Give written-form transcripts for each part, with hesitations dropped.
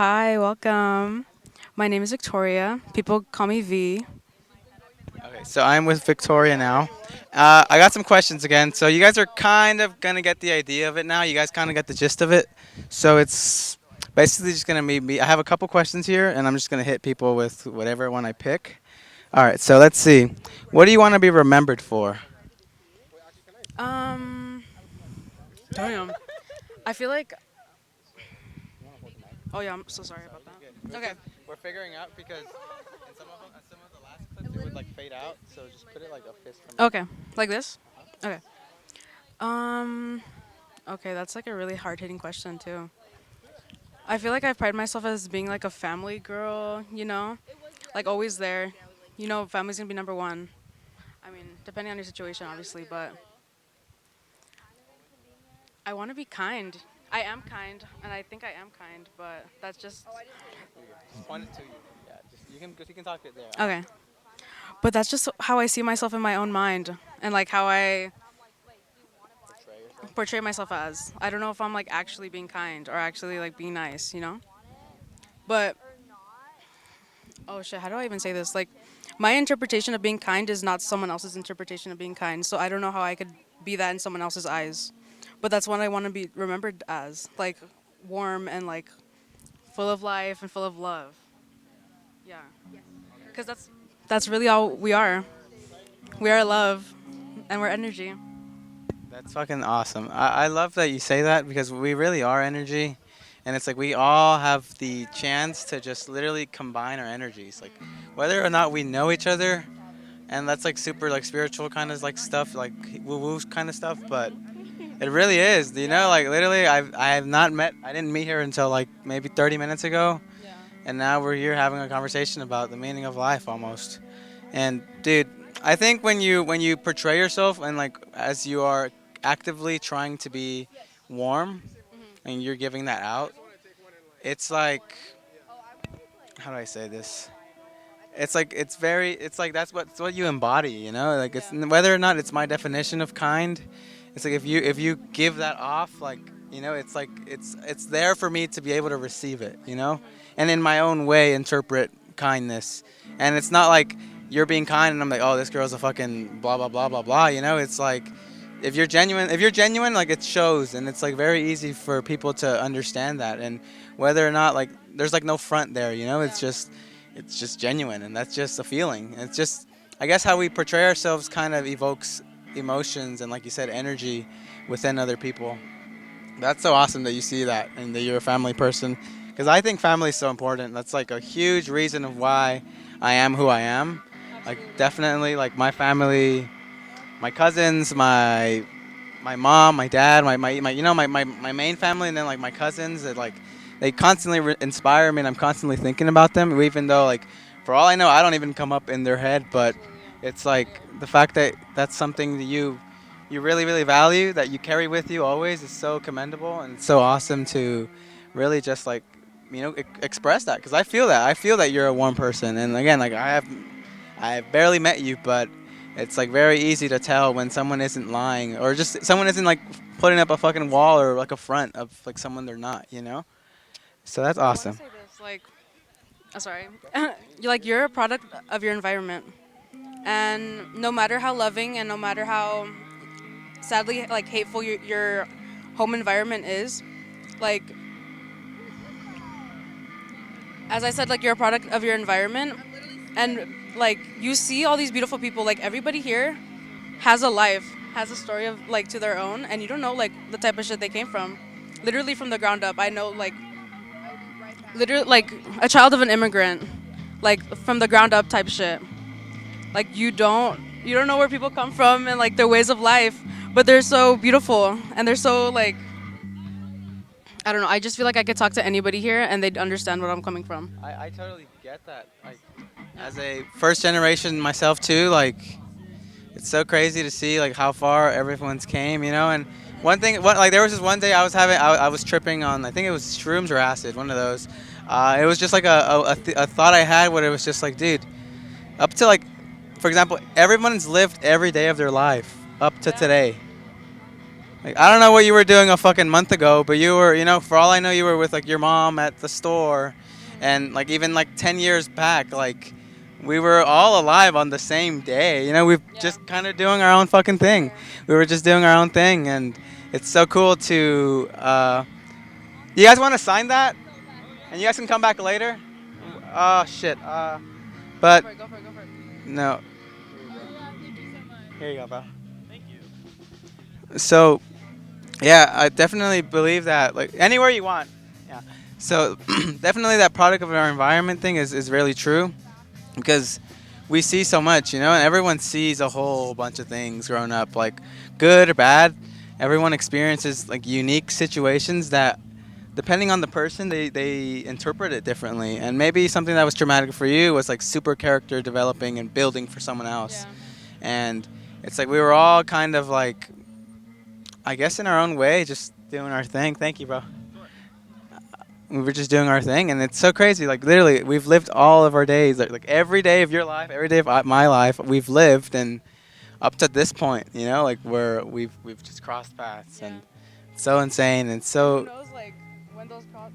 Hi, welcome. My name is Victoria. People call me V. Okay, so I'm with Victoria now. I got some questions again. So you guys are kind of gonna get the idea of it now. You guys kind of get the gist of it. So it's basically just gonna be me. I have a couple questions here, and I'm just gonna hit people with whatever one I pick. All right. So let's see. What do you want to be remembered for? Um, damn. I feel like. Oh yeah, I'm so sorry about that. Okay. We're figuring out because in some of the last clips it would like fade out. So just put it like a fist from. Okay. Like this. Okay. Um. Okay, that's like a really hard-hitting question too. I feel like I pride myself as being like a family girl. Like always there. Family's gonna be number one. I mean, depending on your situation, obviously, but I want to be kind. I am kind, and I think I am kind, but that's just Point it to you. Yeah. Just you can talk it there. okay. But that's just how I see myself in my own mind and like how I Portray yourself. portray myself as. I don't know if I'm like actually being kind or actually like being nice. But oh shit, how do I even say this? Like my interpretation of being kind is not someone else's interpretation of being kind. So I don't know how I could be that in someone else's eyes. But that's what I want to be remembered as, like warm and like full of life and full of love. Yeah. Cuz that's really all we are. We are love and we're energy. That's fucking awesome. I love that you say that because we really are energy. And it's like we all have the chance to just literally combine our energies. Like whether or not we know each other, and that's like super like spiritual kind of like stuff, like woo woo kind of stuff, but it really is. Like literally I have not met I didn't meet her until like maybe 30 minutes ago, Yeah. and now we're here having a conversation about the meaning of life almost. And dude, I think when you portray yourself and like as you are actively trying to be warm and you're giving that out, it's like how do I say this? It's like it's like that's what you embody, Like it's Yeah. whether or not it's my definition of kind. It's like if you give that off, like it's like it's there for me to be able to receive it, and in my own way interpret kindness. And it's not like you're being kind and I'm like, oh, this girl's a fucking blah blah blah blah blah. It's like if you're genuine, like it shows, and it's like very easy for people to understand that. And whether or not like there's like no front there, Yeah. it's just genuine, and that's just a feeling. It's just, I guess, how we portray ourselves kind of evokes emotions and, like you said, energy within other people. That's so awesome that you see that and that you're a family person, because I think family is so important. That's like a huge reason of why I am who I am. Like Absolutely. definitely, like my family, my cousins, my mom, my dad, my main family, and then like my cousins. That like they constantly inspire me, and I'm constantly thinking about them. Even though like for all I know, I don't even come up in their head, but Absolutely. it's like the fact that that's something that you really really value, that you carry with you always, is so commendable, and it's so awesome to really just like express that, because I feel that you're a warm person. And again, like I've barely met you, but it's like very easy to tell when someone isn't lying, or just someone isn't like putting up a fucking wall or like a front of like someone they're not. So that's I want to awesome. say this, like, sorry, you're a product of your environment, and no matter how loving and no matter how sadly like hateful your home environment is, like as I said, like you're a product of your environment, and like you see all these beautiful people, like everybody here has a life, has a story of like to their own, and you don't know like the type of shit they came from, literally from the ground up. I know like literally like a child of an immigrant, like from the ground up type shit. Like you don't know where people come from and like their ways of life, but they're so beautiful and they're so like I don't know. I just feel like I could talk to anybody here and they'd understand what I'm coming from. I totally get that. Like as a first generation myself too, like it's so crazy to see like how far everyone's came. And like there was this one day I was tripping on, I think it was shrooms or acid, one of those. It was just like a thought I had where it was just like, dude, up to like, for example, everyone's lived every day of their life up to Yeah. today. Like I don't know what you were doing a fucking month ago, but you were, for all I know, you were with like your mom at the store, and like even like 10 years back, like we were all alive on the same day. We've Yeah. just kind of doing our own fucking thing. Yeah. We were just doing our own thing, and it's so cool to. You guys want to sign that, and you guys can come back later. Oh shit. Go But for it. Go for it. Go for it. no. Here you go, bro. So yeah, I definitely believe that. Like anywhere you want. Yeah. So definitely that product of our environment thing is really true because we see so much, and everyone sees a whole bunch of things growing up, like good or bad. Everyone experiences like unique situations that, depending on the person, they interpret it differently. And maybe something that was traumatic for you was like super character developing and building for someone else. Yeah. And it's like we were all kind of like, I guess, in our own way, just doing our thing. Thank you, bro. We were just doing our thing, and it's so crazy. Like literally, we've lived all of our days, like every day of your life, every day of my life, we've lived, and up to this point, like where we've just crossed paths, Yeah. and it's so insane, and And who so, knows, like when those paths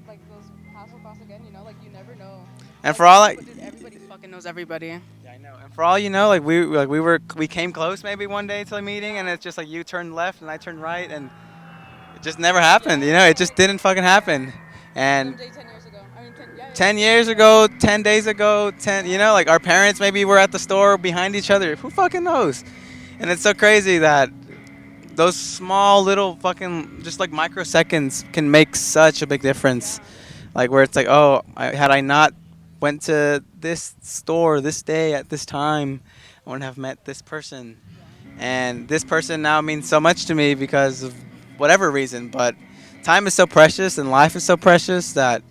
will cross again? Like you never know. and Like for all I, dude, everybody fucking knows everybody. yeah, I know, and for all you know, like we came close maybe one day to a meeting, and it's just like you turned left and I turned right, and it just never happened. It just didn't fucking happen, and Same day 10 years ago. I mean, 10, yeah, yeah, 10 10 years years ago. ago, 10 days ago, 10, like our parents maybe were at the store behind each other. Who fucking knows? And it's so crazy that those small little fucking, just like microseconds can make such a big difference. Yeah. Like where it's like, oh, had I not went to this store this day at this time, I wouldn't have met this person. And this person now means so much to me because of whatever reason. But time is so precious and life is so precious that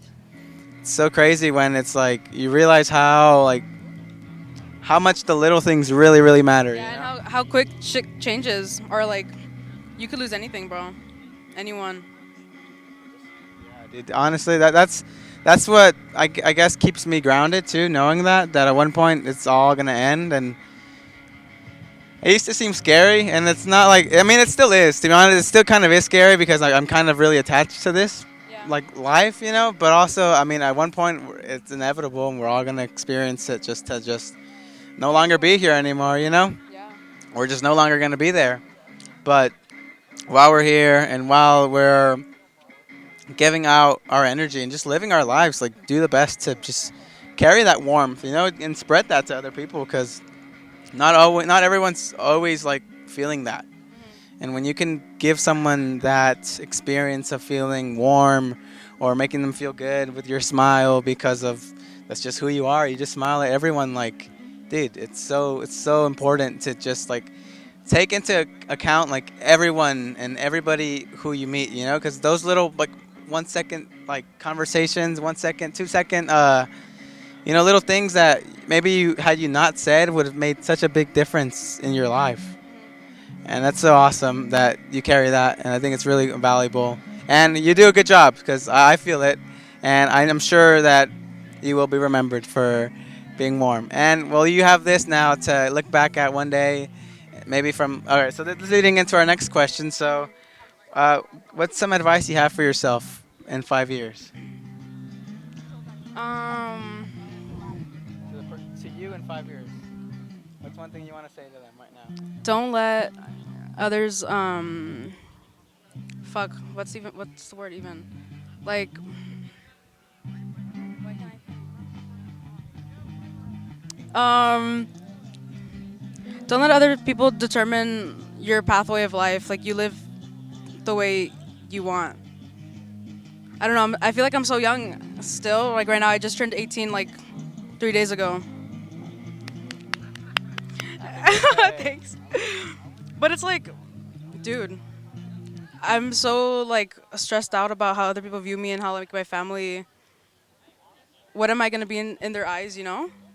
it's so crazy when it's like you realize how much the little things really really matter. Yeah, and how quick shit changes, or like you could lose anything, bro. Anyone. Yeah, dude, honestly, that's what I guess keeps me grounded too, knowing that at one point it's all gonna end. And it used to seem scary, and it's not like, I mean, it still is, to be honest. It still kind of is scary because I'm kind of really attached to this Yeah. like life, but also, I mean, at one point it's inevitable and we're all gonna experience it, just to just no longer be here anymore. Yeah. We're just no longer gonna be there. But while we're here and while we're giving out our energy and just living our lives, like do the best to just carry that warmth, and spread that to other people, because not everyone's always like feeling that. And when you can give someone that experience of feeling warm or making them feel good with your smile, because of that's just who you are, you just smile at everyone, like, dude, it's so important to just like take into account like everyone and everybody who you meet, because those little like 1 second like conversations, 1 second, 2 second, little things that maybe had you not said would have made such a big difference in your life. And that's so awesome that you carry that, and I think it's really valuable. And you do a good job because I feel it, and I'm sure that you will be remembered for being warm. And well, you have this now to look back at one day, maybe from. All right, so this is leading into our next question. So, uh, what's some advice you have for yourself in 5 years? Um. To you in 5 years. What's one thing you want to say to them right now? Don't let others. Fuck. What's the word even? Like. Um. Don't let other people determine your pathway of life. Like you live the way you want. I don't know. I feel like I'm so young still. Like right now, I just turned 18 like 3 days ago. Thanks. But it's like, dude, I'm so like stressed out about how other people view me and how like my family. What am I gonna be in their eyes?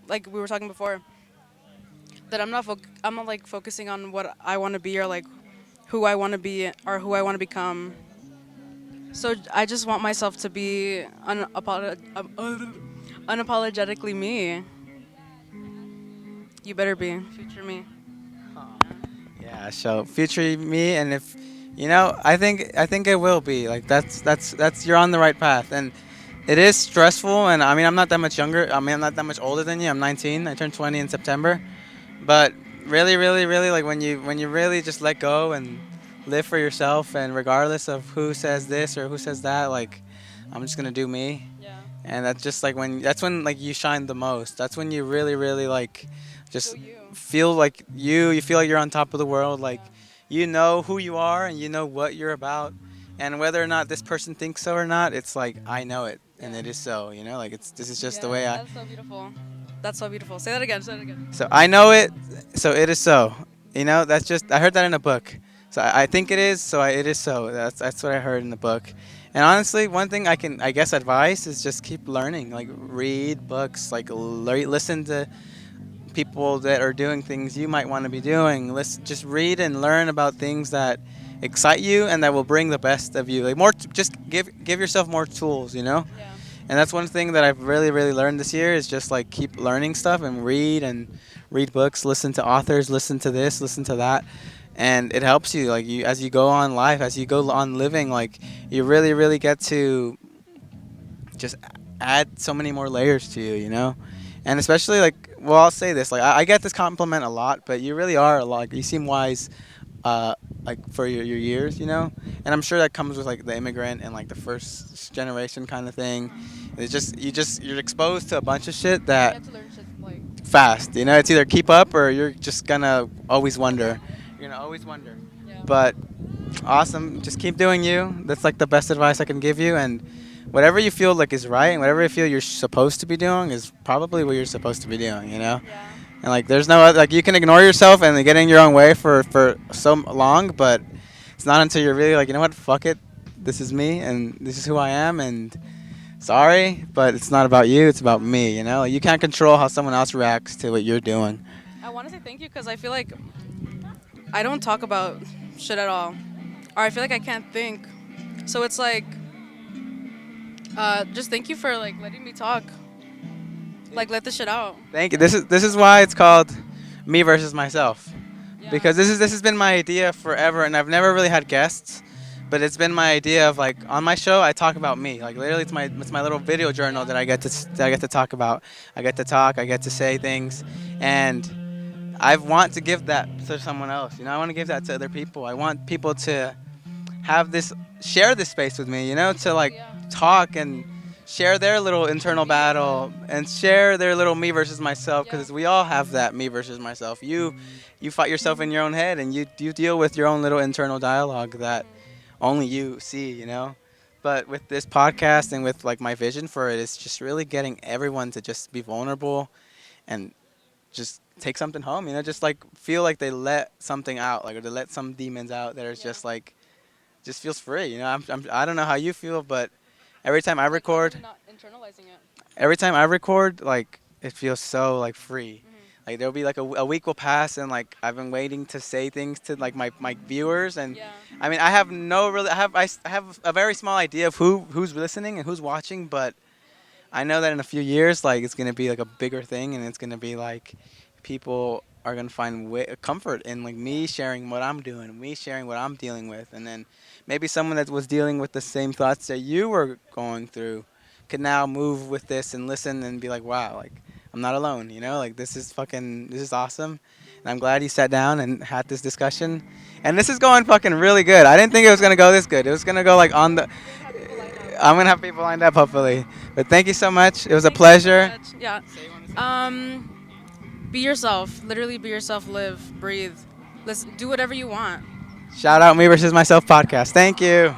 Like we were talking before. That I'm not like focusing on what I want to be, or like who I want to be or who I want to become. So I just want myself to be unapologetically me. You better be future me. Yeah, so future me, and if I think it will be like that's you're on the right path, and it is stressful. And I mean, I'm not that much younger. I mean, I'm not that much older than you. I'm 19. I turned 20 in September. But really, really, really, like when you really just let go and live for yourself, and regardless of who says this or who says that, like I'm just gonna do me. Yeah. And that's just like when like you shine the most. That's when you really, really like Feel just you. feel like you feel like you're on top of the world. Yeah. Like you know who you are and you know what you're about. And whether or not this person thinks so or not, it's like I know it and Yeah. it is so. Like it's this is just the Yeah. way I. That's so beautiful. That's so beautiful. Say that again. Say that again. So I know it, so it is so. That's just I heard that in a book. So I think it is, so it is so. That's what I heard in the book. And honestly, one thing I guess advice is just keep learning. Like read books, like listen to people that are doing things you might want to be doing. Listen, just read and learn about things that excite you and that will bring the best of you. Like just give yourself more tools. Yeah. And that's one thing that I've really, really learned this year is just like keep learning stuff and read books, listen to authors, listen to this, listen to that. And it helps you like you as you go on life, as you go on living, like you really, really get to just add so many more layers to you. And especially like, well, I'll say this, like I get this compliment a lot, but you really are a lot. Like, you seem wise, uh, like for your years. And I'm sure that comes with like the immigrant and like the first generation kind of thing. It's just you're exposed to a bunch of shit You that have to learn shit like fast. It's either keep up or you're just gonna always wonder. You're gonna always wonder. yeah. But awesome, just keep doing you. That's like the best advice I can give you. And whatever you feel like is right and whatever you feel you're supposed to be doing is probably what you're supposed to be doing. Yeah. And like there's no other, like you can ignore yourself and get in your own way for so long, but it's not until you're really like, you know what, fuck it, this is me and this is who I am, and sorry, but it's not about you, it's about me. You can't control how someone else reacts to what you're doing. I want to say thank you because I feel like I don't talk about shit at all, or I feel like I can't think. So it's like, just thank you for like letting me talk, like let the shit out. Thank you. This is why it's called me versus myself, Yeah. because this has been my idea forever, and I've never really had guests, but it's been my idea of like on my show I talk about me, like literally it's my little video journal that I get to talk about. I get to talk, I get to say things, and I want to give that to someone else. I want to give that to other people. I want people to have this, share this space with me, to Exactly. like Yeah. talk and share their little internal battle and share their little me versus myself, Yeah. because we all have that me versus myself. You fight yourself in your own head, and you deal with your own little internal dialogue that only you see. But with this podcast and with like my vision for it, it's just really getting everyone to just be vulnerable and just take something home. Just like feel like they let something out, like, or they let some demons out that is Yeah. just like just feels free. I don't know how you feel, but every time I Like record, literally not internalizing it. like it feels so like free. Mhm. Like there'll be like a week will pass, and like I've been waiting to say things to like my viewers, and Yeah. I mean I have no really I have a very small idea of who's listening and who's watching, but I know that in a few years, like it's gonna be like a bigger thing, and it's gonna be like people are gonna find comfort in like Yeah. me sharing what I'm doing, me sharing what I'm dealing with, and then maybe someone that was dealing with the same thoughts that you were going through could now move with this and listen and be like, wow, like I'm not alone, like this is awesome, and I'm glad you sat down and had this discussion, and this is going fucking really good. I didn't think it was gonna go this good. It was gonna go like on the. You're gonna have people lined up. I'm gonna have people lined up hopefully. But thank you so much. It was a Thank you so pleasure. much. Yeah. Um, be yourself. Literally be yourself. Live, breathe. Listen, do whatever you want. Shout out me versus myself podcast. Thank you.